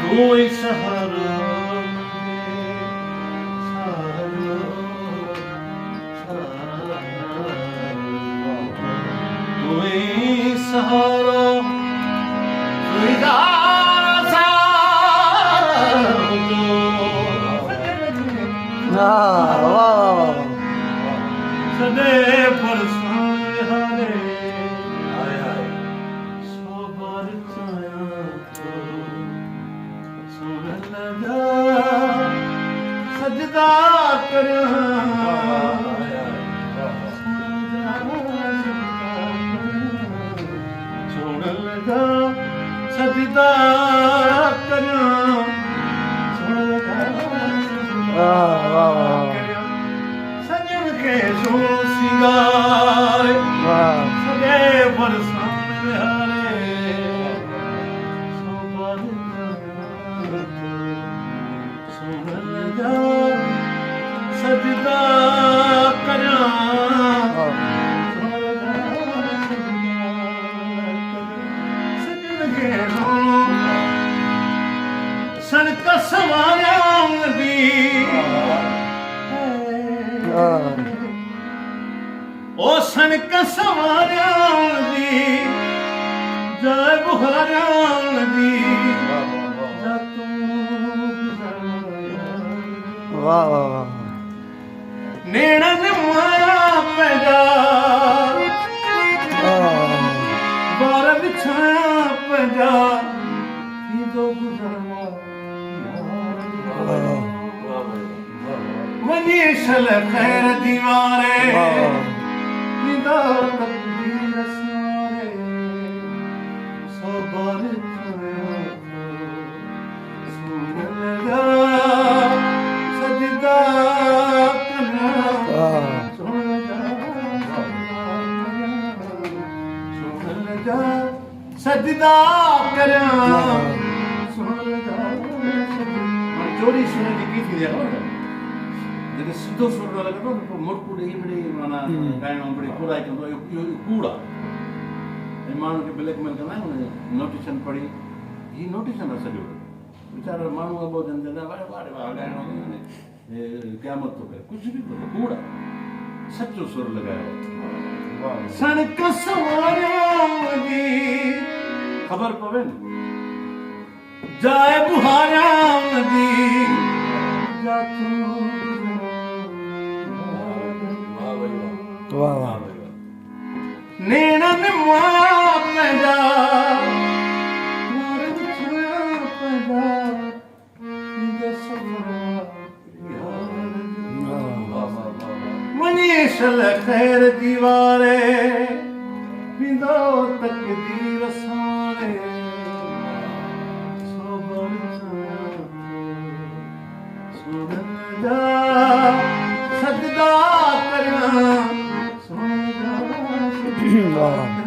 कोई सहारा कोई सहारा सदे परसाने हारे सोबर छाया सुन लगा सजदा कर छोड़ लगा सजदा कर सजन के जो सिंगार सदे बरसाने हारे सोबर सुन लगा सजदा करा सजन के सन कसवारियां दी ओ सन कसवारियां दी जय बुहारियां दी जा तू वाह वाह वाह नेड़न माया पैदा बार बिछाया पैदा दो गुजरवा वनी सल खैर दीवारे निदा तकदीर सारे सबर सुन लगा सजदा करना सुन लगा सजदा करना सुन लगा जोड़ी सुने की थी यार जब सिद्धो सुर लगा तो मोटकुड़े ही बड़े माना गायन बड़े पूरा है तो यो कूड़ा ये मानो के ब्लैकमेल करना है नोटिशन पड़ी ये नोटिशन है सजो बेचारा मानो अब बहुत जनता बारे बारे गायन ने क्या मत तो कर कुछ भी बोलो कूड़ा सच्चो सुर लगाया सन कसवारियां दी खबर पवे जाए बुहारियां दी जा तू वाह वाह नेड़न माया पैदा पैदा मनीषल खैर दीवारे बिंदो तकदीर सारे सजदा करना वाह